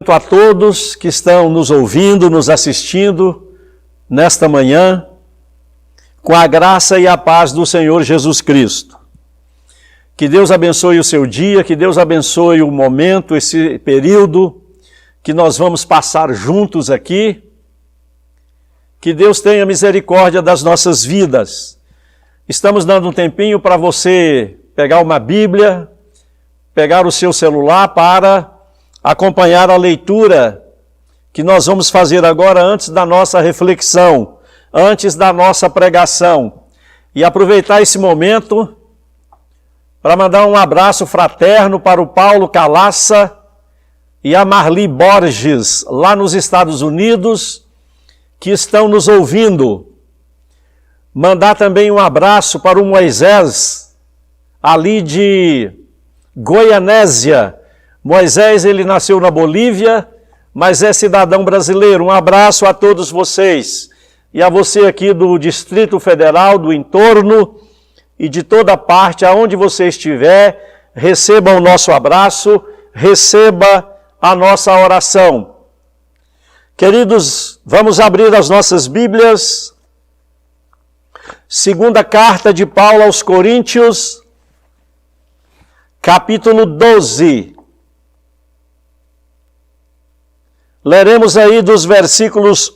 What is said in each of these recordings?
cumprimento a todos que estão nos ouvindo, nos assistindo nesta manhã, com a graça e a paz do Senhor Jesus Cristo. Que Deus abençoe o seu dia, que Deus abençoe o momento, esse período que nós vamos passar juntos aqui. Que Deus tenha misericórdia das nossas vidas. Estamos dando um tempinho para você pegar uma Bíblia, pegar o seu celular para acompanhar a leitura que nós vamos fazer agora antes da nossa reflexão, antes da nossa pregação. E aproveitar esse momento para mandar um abraço fraterno para o Paulo Calaça e a Marli Borges, lá nos Estados Unidos, que estão nos ouvindo. Mandar também um abraço para o Moisés, ali de Goianésia. Moisés, ele nasceu na Bolívia, mas é cidadão brasileiro. Um abraço a todos vocês. E a você aqui do Distrito Federal, do entorno e de toda parte, aonde você estiver, receba o nosso abraço, receba a nossa oração. Queridos, vamos abrir as nossas Bíblias. Segunda carta de Paulo aos Coríntios, capítulo 12. Leremos aí dos versículos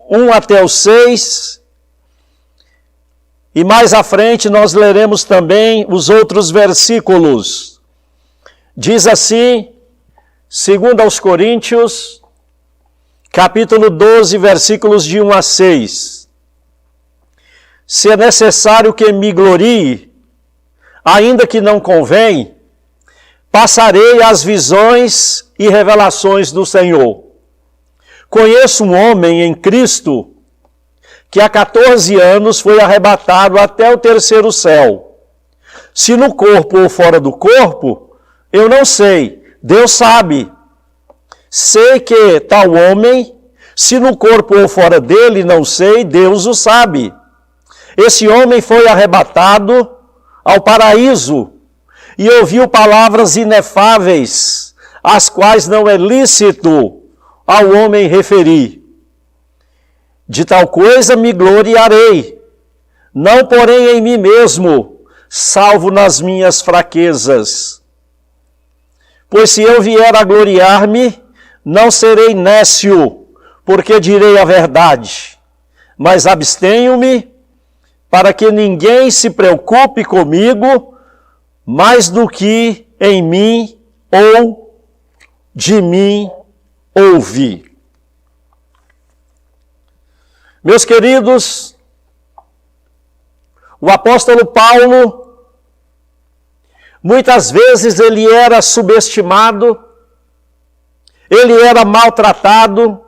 1 até o 6. E mais à frente nós leremos também os outros versículos. Diz assim, 2 aos Coríntios, capítulo 12, versículos de 1 a 6. Se é necessário que me glorie, ainda que não convém, passarei as visões e revelações do Senhor. Conheço um homem em Cristo que há 14 anos foi arrebatado até o terceiro céu. Se no corpo ou fora do corpo, eu não sei, Deus sabe. Sei que tal homem, se no corpo ou fora dele, não sei, Deus o sabe. Esse homem foi arrebatado ao paraíso e ouviu palavras inefáveis, as quais não é lícito ao homem referir. De tal coisa me gloriarei, não porém em mim mesmo, salvo nas minhas fraquezas. Pois se eu vier a gloriar-me, não serei nécio, porque direi a verdade, mas abstenho-me para que ninguém se preocupe comigo mais do que em mim ou de mim ouvi. Meus queridos, o apóstolo Paulo, muitas vezes ele era subestimado, ele era maltratado,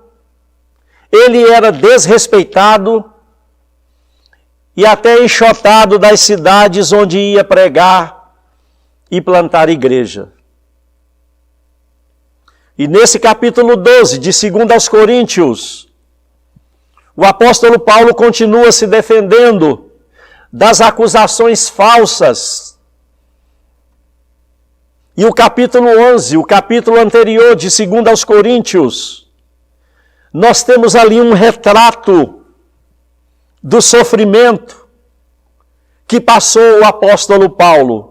ele era desrespeitado e até enxotado das cidades onde ia pregar e plantar igreja. E nesse capítulo 12, de 2 aos Coríntios, o apóstolo Paulo continua se defendendo das acusações falsas. E o capítulo 11, o capítulo anterior de 2 aos Coríntios, nós temos ali um retrato do sofrimento que passou o apóstolo Paulo.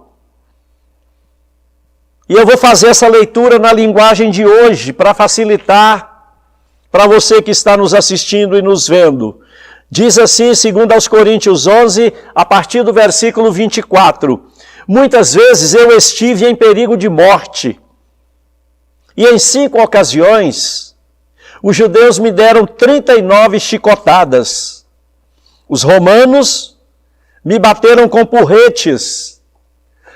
E eu vou fazer essa leitura na linguagem de hoje, para facilitar para você que está nos assistindo e nos vendo. Diz assim, 2 aos Coríntios 11, a partir do versículo 24. Muitas vezes eu estive em perigo de morte, e em 5 ocasiões, os judeus me deram 39 chicotadas. Os romanos me bateram com porretes.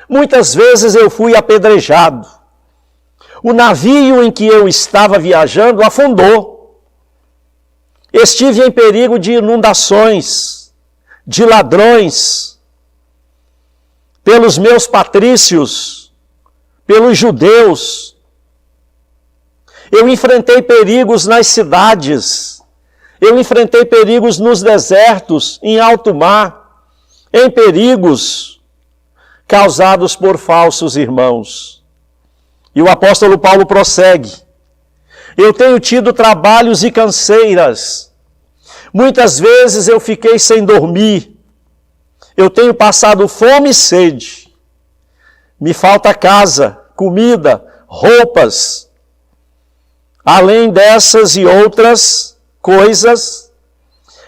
Muitas vezes eu fui apedrejado. O navio em que eu estava viajando afundou. Estive em perigo de inundações, de ladrões, pelos meus patrícios, pelos judeus. Eu enfrentei perigos nas cidades. Eu enfrentei perigos nos desertos, em alto mar, em perigos causados por falsos irmãos. E o apóstolo Paulo prossegue. Eu tenho tido trabalhos e canseiras. Muitas vezes eu fiquei sem dormir. Eu tenho passado fome e sede. Me falta casa, comida, roupas. Além dessas e outras coisas,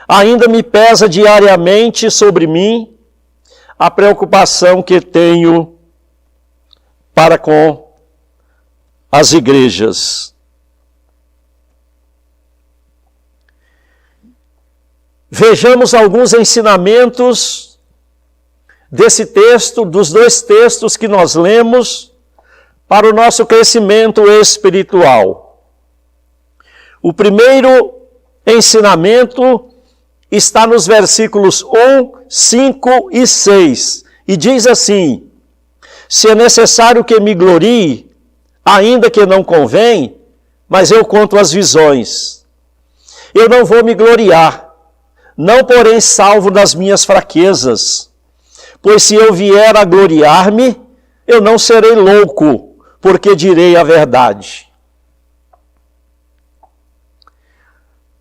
ainda me pesa diariamente sobre mim a preocupação que tenho para com as igrejas. Vejamos alguns ensinamentos desse texto, dos dois textos que nós lemos, para o nosso crescimento espiritual. O primeiro ensinamento está nos versículos 1, 5 e 6, e diz assim: se é necessário que me glorie, ainda que não convém, mas eu conto as visões. Eu não vou me gloriar, não porém salvo das minhas fraquezas, pois se eu vier a gloriar-me, eu não serei louco, porque direi a verdade.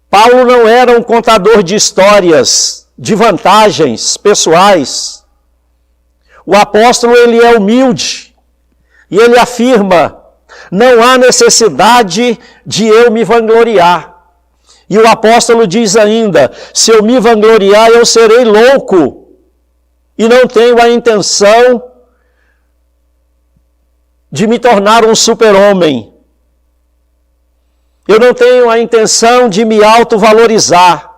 Paulo não era um contador de histórias, de vantagens pessoais. O apóstolo, ele é humilde, e ele afirma: não há necessidade de eu me vangloriar. E o apóstolo diz ainda: se eu me vangloriar, eu serei louco, e não tenho a intenção de me tornar um super-homem. Eu não tenho a intenção de me autovalorizar.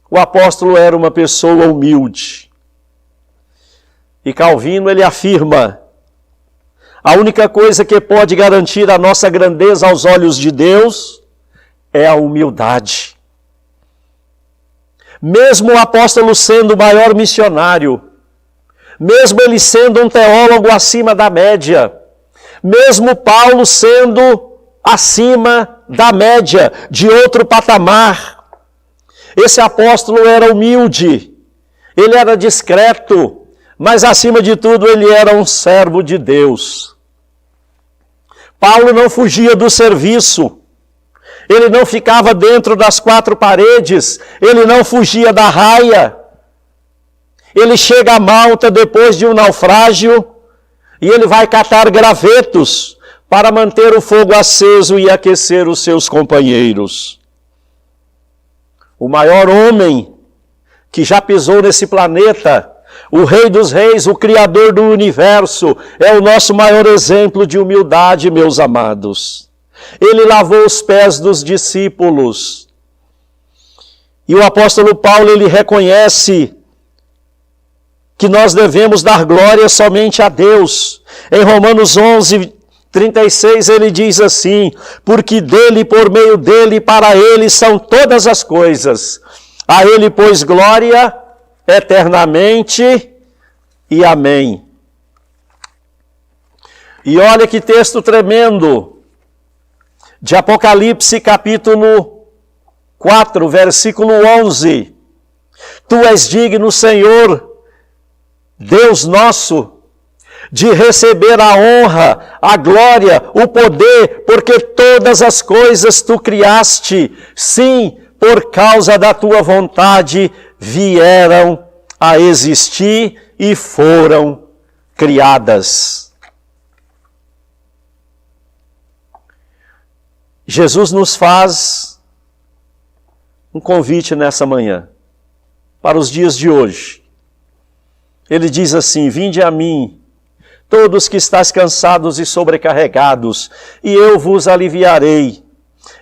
O apóstolo era uma pessoa humilde. E Calvino, ele afirma: a única coisa que pode garantir a nossa grandeza aos olhos de Deus é a humildade. Mesmo o apóstolo sendo o maior missionário, mesmo ele sendo um teólogo acima da média, mesmo Paulo sendo acima da média, de outro patamar, esse apóstolo era humilde, ele era discreto, mas acima de tudo ele era um servo de Deus. Paulo não fugia do serviço, ele não ficava dentro das quatro paredes, ele não fugia da raia. Ele chega a Malta depois de um naufrágio e ele vai catar gravetos para manter o fogo aceso e aquecer os seus companheiros. O maior homem que já pisou nesse planeta, o Rei dos Reis, o Criador do Universo, é o nosso maior exemplo de humildade, meus amados. Ele lavou os pés dos discípulos. E o apóstolo Paulo, ele reconhece que nós devemos dar glória somente a Deus. Em Romanos 11, 36, ele diz assim: porque dele, por meio dele, para ele são todas as coisas. A ele, pois, glória eternamente e amém. E olha que texto tremendo, de Apocalipse capítulo 4, versículo 11. Tu és digno, Senhor, Deus nosso, de receber a honra, a glória, o poder, porque todas as coisas tu criaste, sim, por causa da tua vontade, vieram a existir e foram criadas. Jesus nos faz um convite nessa manhã, para os dias de hoje. Ele diz assim: vinde a mim, todos que estáis cansados e sobrecarregados, e eu vos aliviarei.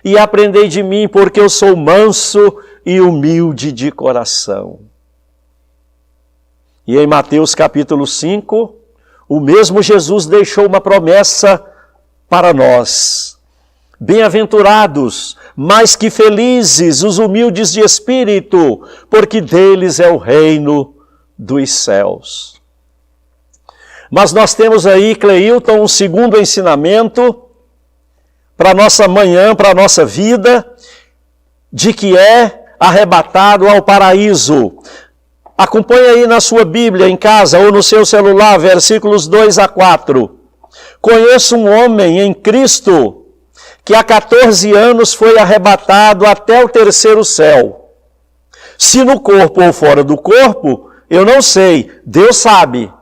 E aprendei de mim, porque eu sou manso e humilde de coração. E em Mateus capítulo 5, o mesmo Jesus deixou uma promessa para nós. Bem-aventurados, mais que felizes, os humildes de espírito, porque deles é o reino dos céus. Mas nós temos aí, Cleilton, um segundo ensinamento para a nossa manhã, para a nossa vida, de que é arrebatado ao paraíso. Acompanhe aí na sua Bíblia, em casa, ou no seu celular, versículos 2 a 4. Conheço um homem em Cristo, que há 14 anos foi arrebatado até o terceiro céu. Se no corpo ou fora do corpo, eu não sei, Deus sabe.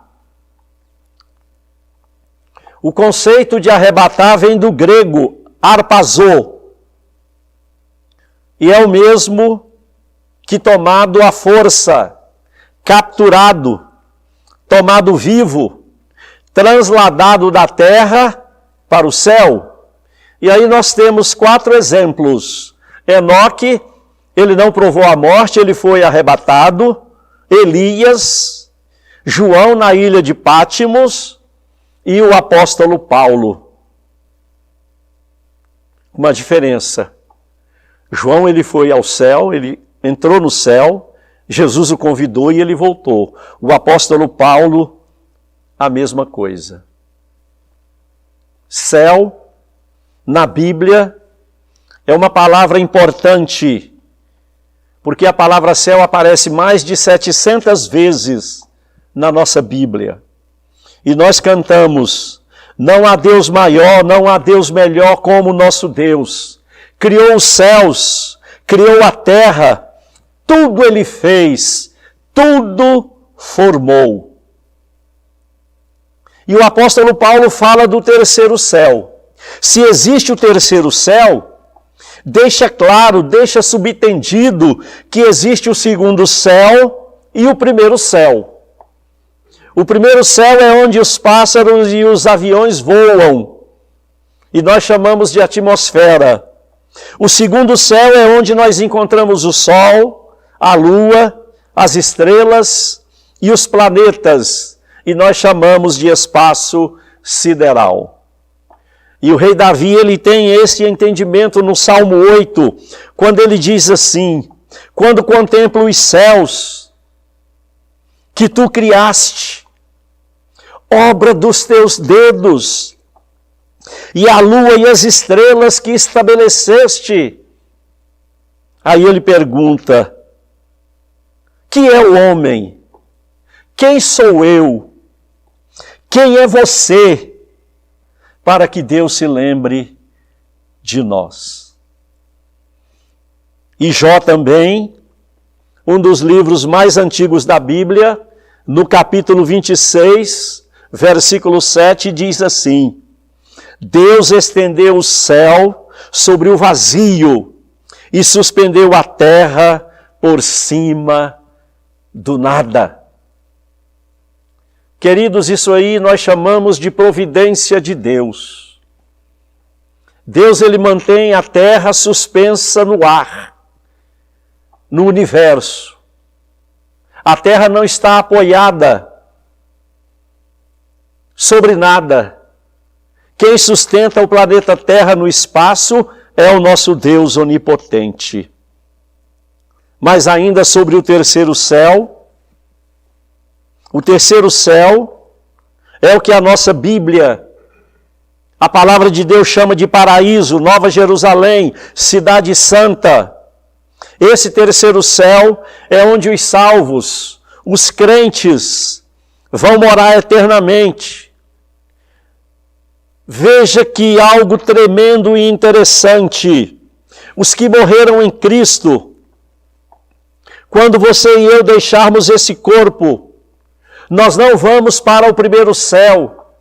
O conceito de arrebatar vem do grego harpazô, e é o mesmo que tomado à força, capturado, tomado vivo, transladado da terra para o céu. E aí nós temos 4 exemplos. Enoque, ele não provou a morte, ele foi arrebatado. Elias, João na ilha de Pátimos e o apóstolo Paulo. Uma diferença. João, ele foi ao céu, ele entrou no céu, Jesus o convidou e ele voltou. O apóstolo Paulo, a mesma coisa. Céu, na Bíblia, é uma palavra importante, porque a palavra céu aparece mais de 700 vezes na nossa Bíblia. E nós cantamos, não há Deus maior, não há Deus melhor como o nosso Deus. Criou os céus, criou a terra, tudo ele fez, tudo formou. E o apóstolo Paulo fala do terceiro céu. Se existe o terceiro céu, deixa claro, deixa subentendido que existe o segundo céu e o primeiro céu. O primeiro céu é onde os pássaros e os aviões voam, e nós chamamos de atmosfera. O segundo céu é onde nós encontramos o Sol, a Lua, as estrelas e os planetas, e nós chamamos de espaço sideral. E o rei Davi, ele tem esse entendimento no Salmo 8, quando ele diz assim, quando contemplo os céus que tu criaste, obra dos teus dedos, e a lua e as estrelas que estabeleceste. Aí ele pergunta, que é o homem? Quem sou eu? Quem é você? Para que Deus se lembre de nós. E Jó também, um dos livros mais antigos da Bíblia, no capítulo 26, versículo 7, diz assim, Deus estendeu o céu sobre o vazio e suspendeu a terra por cima do nada. Queridos, isso aí nós chamamos de providência de Deus. Deus, ele mantém a terra suspensa no ar, no universo. A terra não está apoiada sobre nada. Quem sustenta o planeta Terra no espaço é o nosso Deus onipotente. Mas ainda sobre o terceiro céu é o que a nossa Bíblia, a palavra de Deus chama de paraíso, Nova Jerusalém, cidade santa. Esse terceiro céu é onde os salvos, os crentes, vão morar eternamente. Veja que algo tremendo e interessante. Os que morreram em Cristo, quando você e eu deixarmos esse corpo, nós não vamos para o primeiro céu,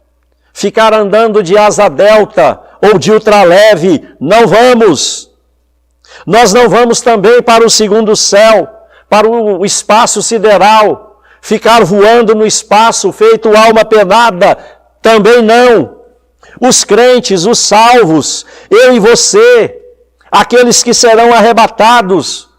ficar andando de asa delta ou de ultraleve, não vamos. Nós não vamos também para o segundo céu, para o espaço sideral, ficar voando no espaço feito alma penada, também não. Os crentes, os salvos, eu e você, aqueles que serão arrebatados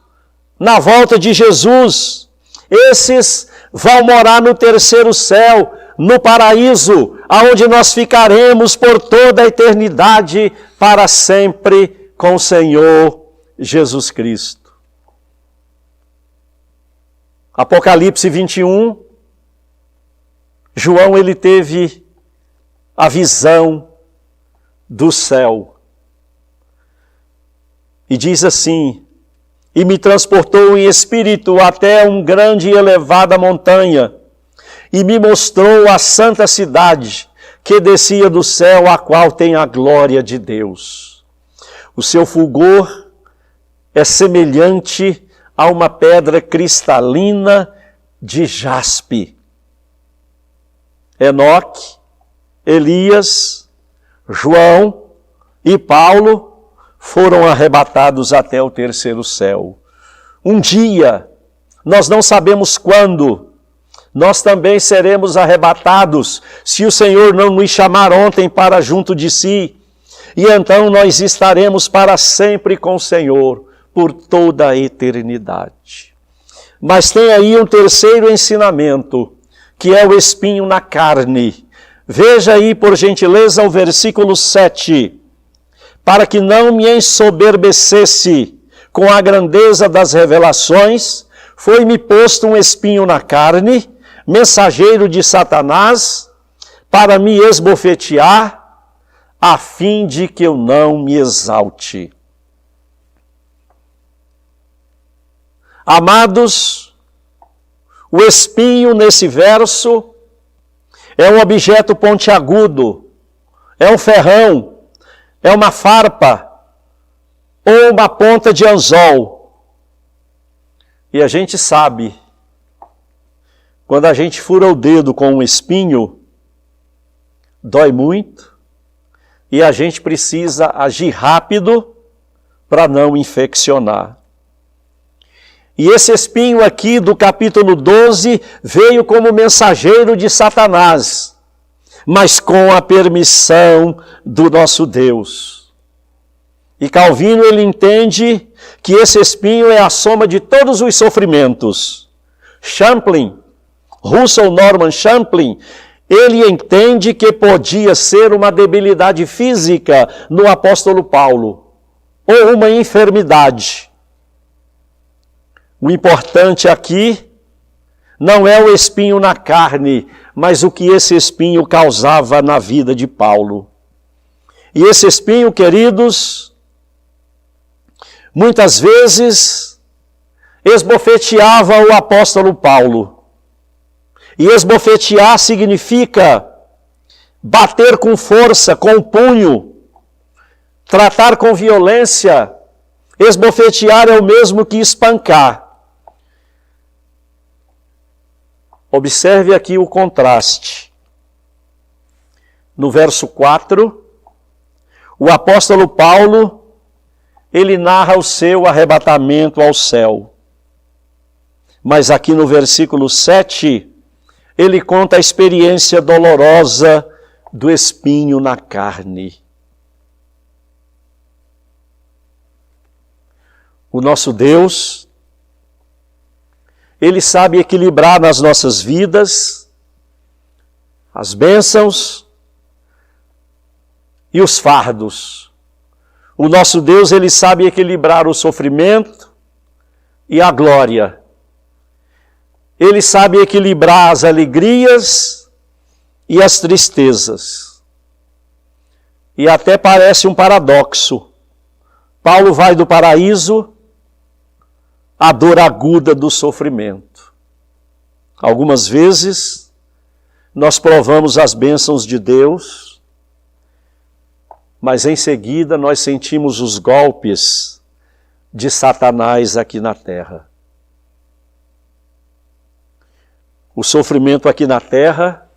na volta de Jesus, esses vão morar no terceiro céu, no paraíso, aonde nós ficaremos por toda a eternidade, para sempre com o Senhor Jesus Cristo. Apocalipse 21, João, ele teve a visão do céu. E diz assim, e me transportou em espírito até uma grande e elevada montanha, e me mostrou a santa cidade, que descia do céu, a qual tem a glória de Deus. O seu fulgor é semelhante a uma pedra cristalina de jaspe. Enoque, Elias, João e Paulo foram arrebatados até o terceiro céu. Um dia, nós não sabemos quando, nós também seremos arrebatados, se o Senhor não nos chamar ontem para junto de si, e então nós estaremos para sempre com o Senhor, por toda a eternidade. Mas tem aí um terceiro ensinamento, que é o espinho na carne. Veja aí, por gentileza, o versículo 7. Para que não me ensoberbecesse com a grandeza das revelações, foi-me posto um espinho na carne, mensageiro de Satanás, para me esbofetear, a fim de que eu não me exalte. Amados, o espinho nesse verso é um objeto pontiagudo, é um ferrão, é uma farpa ou uma ponta de anzol. E a gente sabe, quando a gente fura o dedo com um espinho, dói muito e a gente precisa agir rápido para não infeccionar. E esse espinho aqui do capítulo 12 veio como mensageiro de Satanás, mas com a permissão do nosso Deus. E Calvino, ele entende que esse espinho é a soma de todos os sofrimentos. Champlin, Russell Norman Champlin, ele entende que podia ser uma debilidade física no apóstolo Paulo, ou uma enfermidade. O importante aqui não é o espinho na carne, mas o que esse espinho causava na vida de Paulo. E esse espinho, queridos, muitas vezes esbofeteava o apóstolo Paulo. E esbofetear significa bater com força, com o punho, tratar com violência. Esbofetear é o mesmo que espancar. Observe aqui o contraste. No verso 4, o apóstolo Paulo, ele narra o seu arrebatamento ao céu. Mas aqui no versículo 7, ele conta a experiência dolorosa do espinho na carne. O nosso Deus, Ele sabe equilibrar nas nossas vidas as bênçãos e os fardos. O nosso Deus, Ele sabe equilibrar o sofrimento e a glória. Ele sabe equilibrar as alegrias e as tristezas. E até parece um paradoxo. Paulo vai do paraíso à dor aguda do sofrimento. Algumas vezes, nós provamos as bênçãos de Deus, mas em seguida nós sentimos os golpes de Satanás aqui na terra. O sofrimento aqui na terra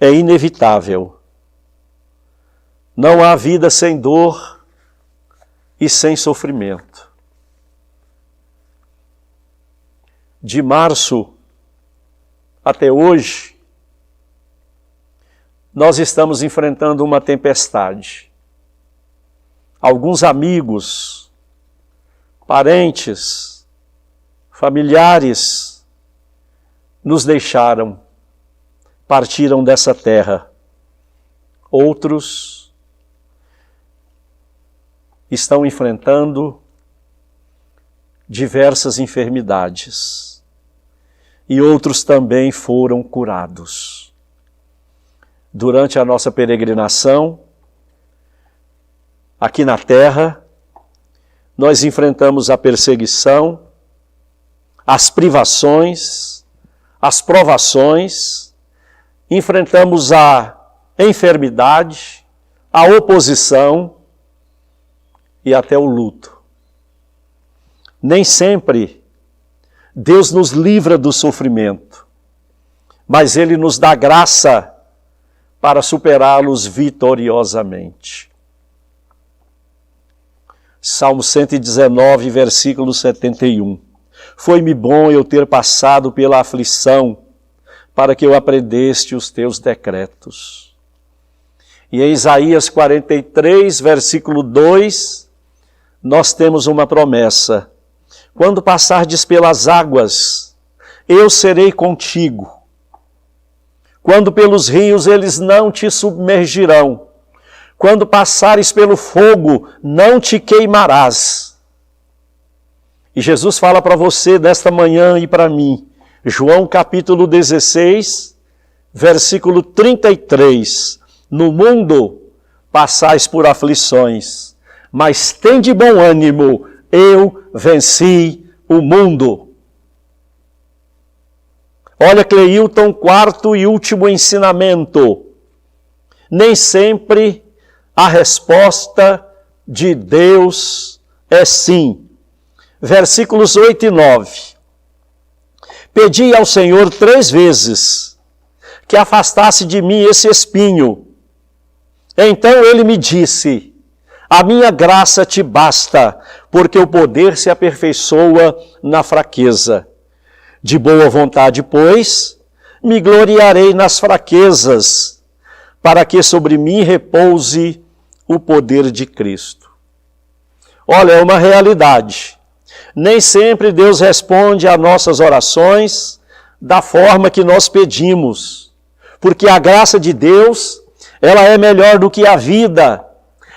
é inevitável. Não há vida sem dor e sem sofrimento. De março até hoje, nós estamos enfrentando uma tempestade. Alguns amigos, parentes, familiares nos deixaram, partiram dessa terra. Outros estão enfrentando diversas enfermidades. E outros também foram curados. Durante a nossa peregrinação, aqui na terra, nós enfrentamos a perseguição, as privações, as provações, enfrentamos a enfermidade, a oposição, e até o luto. Nem sempre Deus nos livra do sofrimento, mas Ele nos dá graça para superá-los vitoriosamente. Salmo 119, versículo 71. Foi-me bom eu ter passado pela aflição, para que eu aprendesse os teus decretos. E em Isaías 43, versículo 2, nós temos uma promessa. Quando passardes pelas águas, eu serei contigo. Quando pelos rios, eles não te submergirão. Quando passares pelo fogo, não te queimarás. E Jesus fala para você nesta manhã e para mim, João capítulo 16, versículo 33. No mundo passais por aflições, mas tende bom ânimo, eu venci o mundo. Olha, Cleilton, quarto e último ensinamento. Nem sempre a resposta de Deus é sim. Versículos 8 e 9. Pedi ao Senhor 3 vezes que afastasse de mim esse espinho. Então ele me disse, a minha graça te basta, porque o poder se aperfeiçoa na fraqueza. De boa vontade, pois, me gloriarei nas fraquezas, para que sobre mim repouse o poder de Cristo. Olha, é uma realidade. Nem sempre Deus responde a nossas orações da forma que nós pedimos, porque a graça de Deus, ela é melhor do que a vida.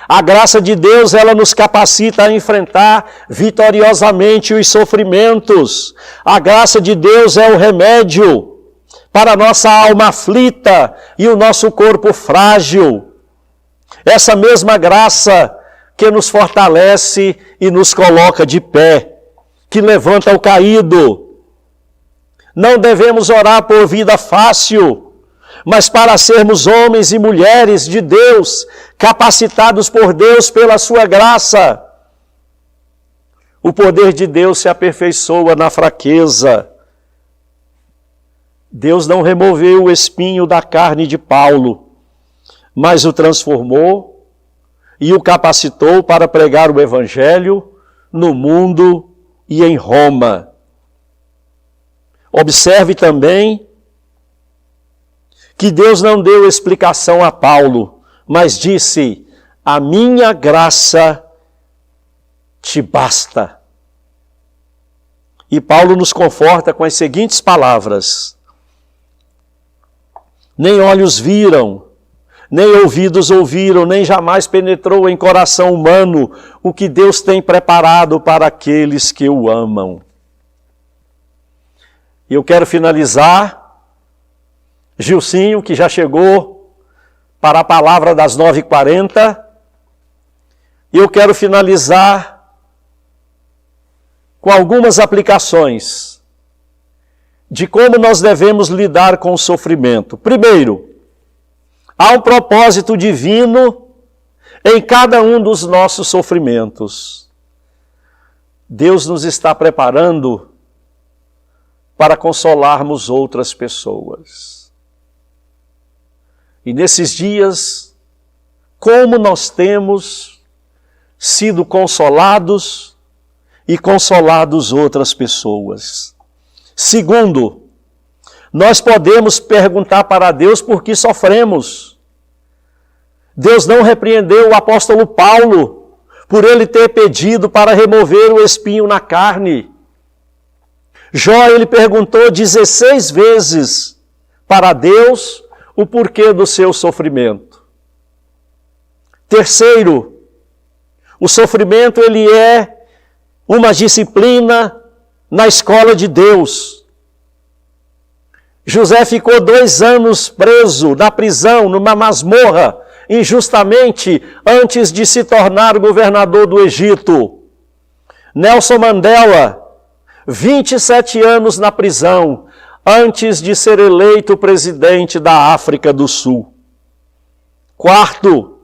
A graça de Deus, ela nos capacita a enfrentar vitoriosamente os sofrimentos. A graça de Deus é o remédio para a nossa alma aflita e o nosso corpo frágil. Essa mesma graça que nos fortalece e nos coloca de pé, que levanta o caído. Não devemos orar por vida fácil, mas para sermos homens e mulheres de Deus, capacitados por Deus pela sua graça. O poder de Deus se aperfeiçoa na fraqueza. Deus não removeu o espinho da carne de Paulo, mas o transformou e o capacitou para pregar o Evangelho no mundo e em Roma. Observe também que Deus não deu explicação a Paulo, mas disse, a minha graça te basta. E Paulo nos conforta com as seguintes palavras. Nem olhos viram, nem ouvidos ouviram, nem jamais penetrou em coração humano o que Deus tem preparado para aqueles que o amam. E eu quero finalizar, Gilcinho, que já chegou para a palavra das 9h40, e eu quero finalizar com algumas aplicações de como nós devemos lidar com o sofrimento. Primeiro, há um propósito divino em cada um dos nossos sofrimentos. Deus nos está preparando para consolarmos outras pessoas. E nesses dias, como nós temos sido consolados e consolados outras pessoas. Segundo, nós podemos perguntar para Deus por que sofremos. Deus não repreendeu o apóstolo Paulo por ele ter pedido para remover o espinho na carne. Jó, ele perguntou 16 vezes para Deus o porquê do seu sofrimento. Terceiro, o sofrimento ele é uma disciplina na escola de Deus. José ficou 2 anos preso na prisão, numa masmorra, injustamente, antes de se tornar governador do Egito. Nelson Mandela, 27 anos na prisão, antes de ser eleito presidente da África do Sul. Quarto,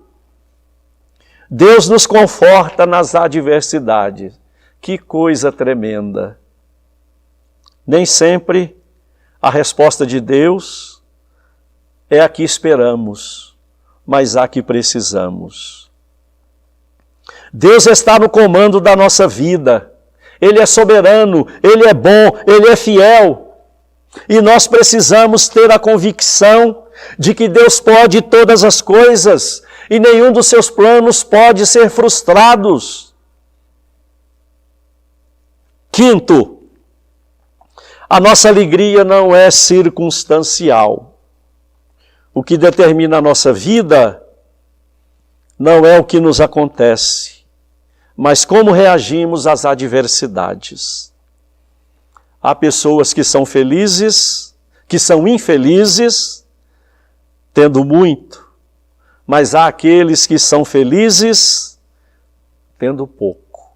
Deus nos conforta nas adversidades. Que coisa tremenda! Nem sempre a resposta de Deus é a que esperamos, mas a que precisamos. Deus está no comando da nossa vida. Ele é soberano, Ele é bom, Ele é fiel. E nós precisamos ter a convicção de que Deus pode todas as coisas e nenhum dos seus planos pode ser frustrados. Quinto, a nossa alegria não é circunstancial. O que determina a nossa vida não é o que nos acontece, mas como reagimos às adversidades. Há pessoas que são felizes, que são infelizes, tendo muito, mas há aqueles que são felizes, tendo pouco.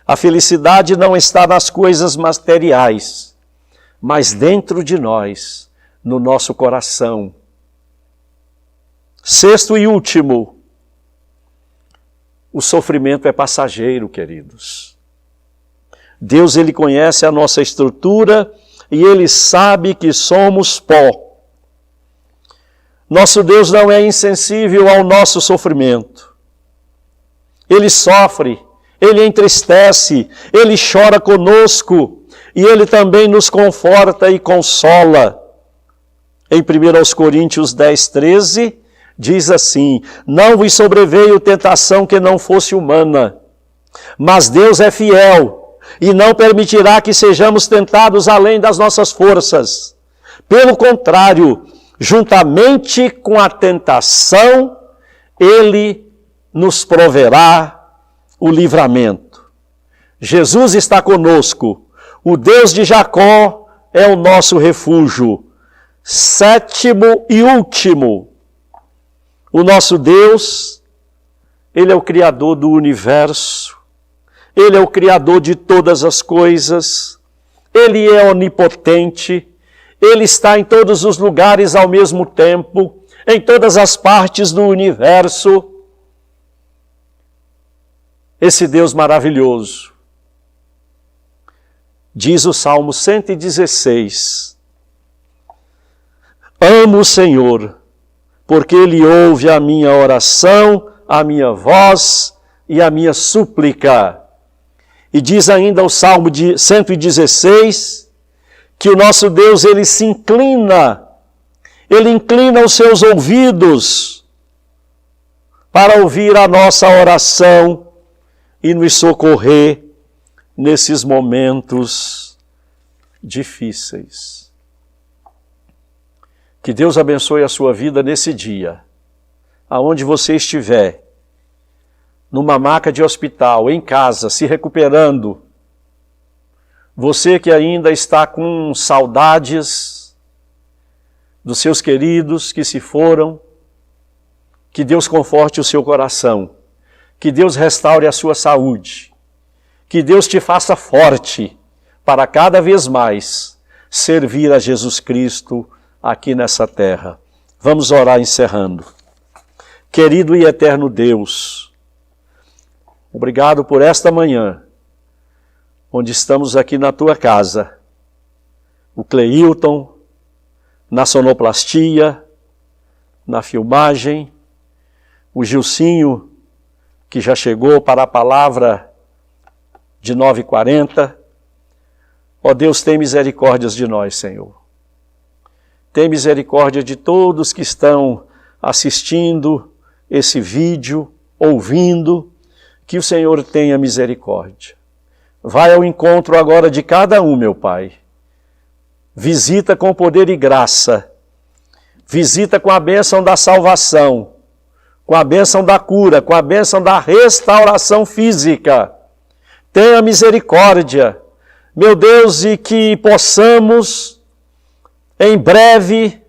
A felicidade não está nas coisas materiais, mas dentro de nós, no nosso coração. Sexto e último, o sofrimento é passageiro, queridos. Deus, Ele conhece a nossa estrutura e Ele sabe que somos pó. Nosso Deus não é insensível ao nosso sofrimento. Ele sofre, Ele entristece, Ele chora conosco e Ele também nos conforta e consola. Em 1 Coríntios 10, 13, diz assim: não vos sobreveio tentação que não fosse humana, mas Deus é fiel e não permitirá que sejamos tentados além das nossas forças. Pelo contrário, juntamente com a tentação, Ele nos proverá o livramento. Jesus está conosco. O Deus de Jacó é o nosso refúgio. Sétimo e último, o nosso Deus, Ele é o Criador do universo. Ele é o Criador de todas as coisas. Ele é onipotente. Ele está em todos os lugares ao mesmo tempo, em todas as partes do universo. Esse Deus maravilhoso. Diz o Salmo 116. Amo o Senhor, porque Ele ouve a minha oração, a minha voz e a minha súplica. E diz ainda o Salmo de 116, que o nosso Deus, Ele se inclina, Ele inclina os seus ouvidos para ouvir a nossa oração e nos socorrer nesses momentos difíceis. Que Deus abençoe a sua vida nesse dia, aonde você estiver, numa maca de hospital, em casa, se recuperando. Você que ainda está com saudades dos seus queridos que se foram, que Deus conforte o seu coração, que Deus restaure a sua saúde, que Deus te faça forte para cada vez mais servir a Jesus Cristo aqui nessa terra. Vamos orar encerrando. Querido e eterno Deus, obrigado por esta manhã, onde estamos aqui na tua casa, o Cleilton, na sonoplastia, na filmagem, o Gilcinho, que já chegou para a palavra de 9h40. Ó Deus, tem misericórdias de nós, Senhor. Tem misericórdia de todos que estão assistindo esse vídeo, ouvindo, que o Senhor tenha misericórdia. Vai ao encontro agora de cada um, meu Pai. Visita com poder e graça. Visita com a bênção da salvação, com a bênção da cura, com a bênção da restauração física. Tenha misericórdia, meu Deus, e que possamos, em breve,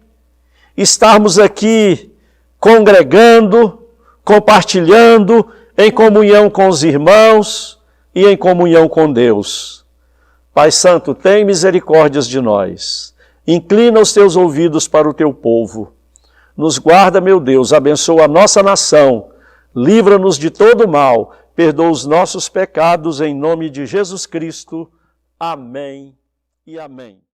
estarmos aqui congregando, compartilhando, em comunhão com os irmãos e em comunhão com Deus. Pai Santo, tem misericórdias de nós. Inclina os teus ouvidos para o teu povo. Nos guarda, meu Deus, abençoa a nossa nação. livra-nos de todo mal, perdoa os nossos pecados, em nome de Jesus Cristo. Amém e amém.